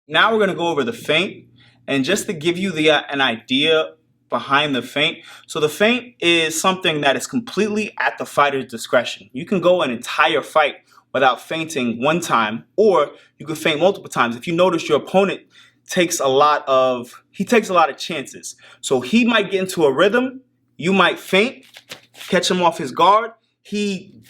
Now we're going to go over the feint, and just to give you an idea behind the feint. So the feint is something that is completely at the fighter's discretion. You can go an entire fight without feinting one time, or you can feint multiple times. If you notice, your opponent takes a lot of chances. So he might get into a rhythm, you might feint, catch him off his guard. He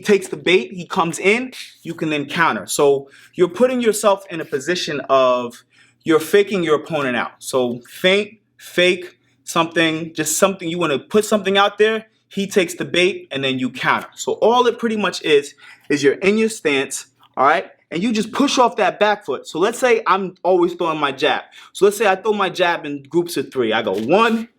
takes the bait, he comes in, you can then counter. So you're putting yourself in a position of you're faking your opponent out. So feint, fake, something, just something, you want to put something out there, he takes the bait, and then you counter. So all it pretty much is you're in your stance, all right? And you just push off that back foot. So let's say I'm always throwing my jab. So let's say I throw my jab in groups of 3. I go 1,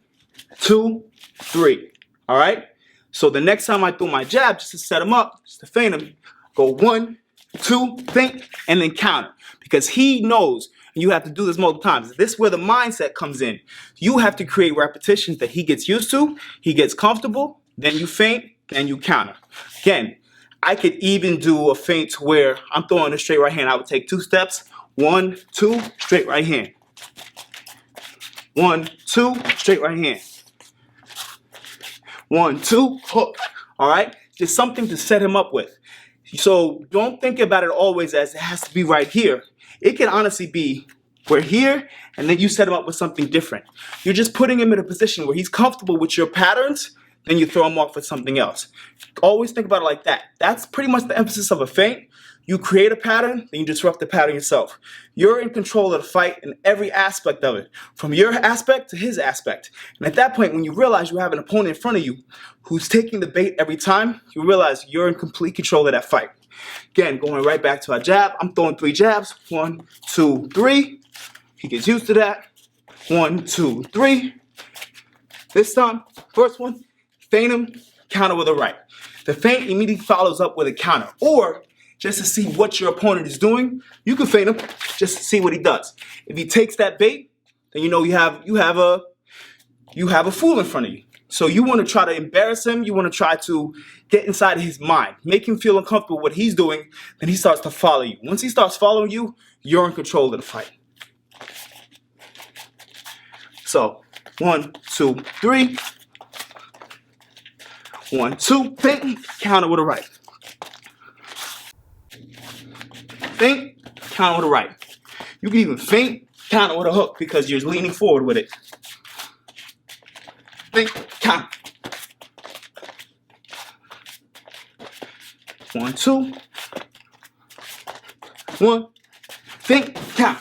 2, 3, all right? So the next time I throw my jab, just to set him up, just to feint him, go 1, 2, feint, and then counter. Because he knows, and you have to do this multiple times. This is where the mindset comes in. You have to create repetitions that he gets used to, he gets comfortable, then you feint, then you counter. Again, I could even do a feint where I'm throwing a straight right hand. I would take 2 steps, 1, 2, straight right hand. 1, 2, straight right hand. 1, 2, hook. All right? Just something to set him up with. So don't think about it always as it has to be right here. It can honestly be we're here, and then you set him up with something different. You're just putting him in a position where he's comfortable with your patterns, then you throw him off with something else. Always think about it like that. That's pretty much the emphasis of a feint. You create a pattern, then you disrupt the pattern yourself. You're in control of the fight in every aspect of it, from your aspect to his aspect. And at that point, when you realize you have an opponent in front of you who's taking the bait every time, you realize you're in complete control of that fight. Again, going right back to our jab, I'm throwing 3 jabs. 1, 2, 3. He gets used to that. 1, 2, 3. This time, first one, feint him, counter with a right. The feint immediately follows up with a counter. Or, just to see what your opponent is doing, you can feint him just to see what he does. If he takes that bait, then you know you have a fool in front of you. So you want to try to embarrass him, you want to try to get inside his mind, make him feel uncomfortable with what he's doing, then he starts to follow you. Once he starts following you, you're in control of the fight. So 1, 2, 3. 1, 2, feint, counter with a right. Feint, counter with a right. You can even feint, counter with a hook because you're leaning forward with it. Feint, counter. 1, 2. 1, feint, count.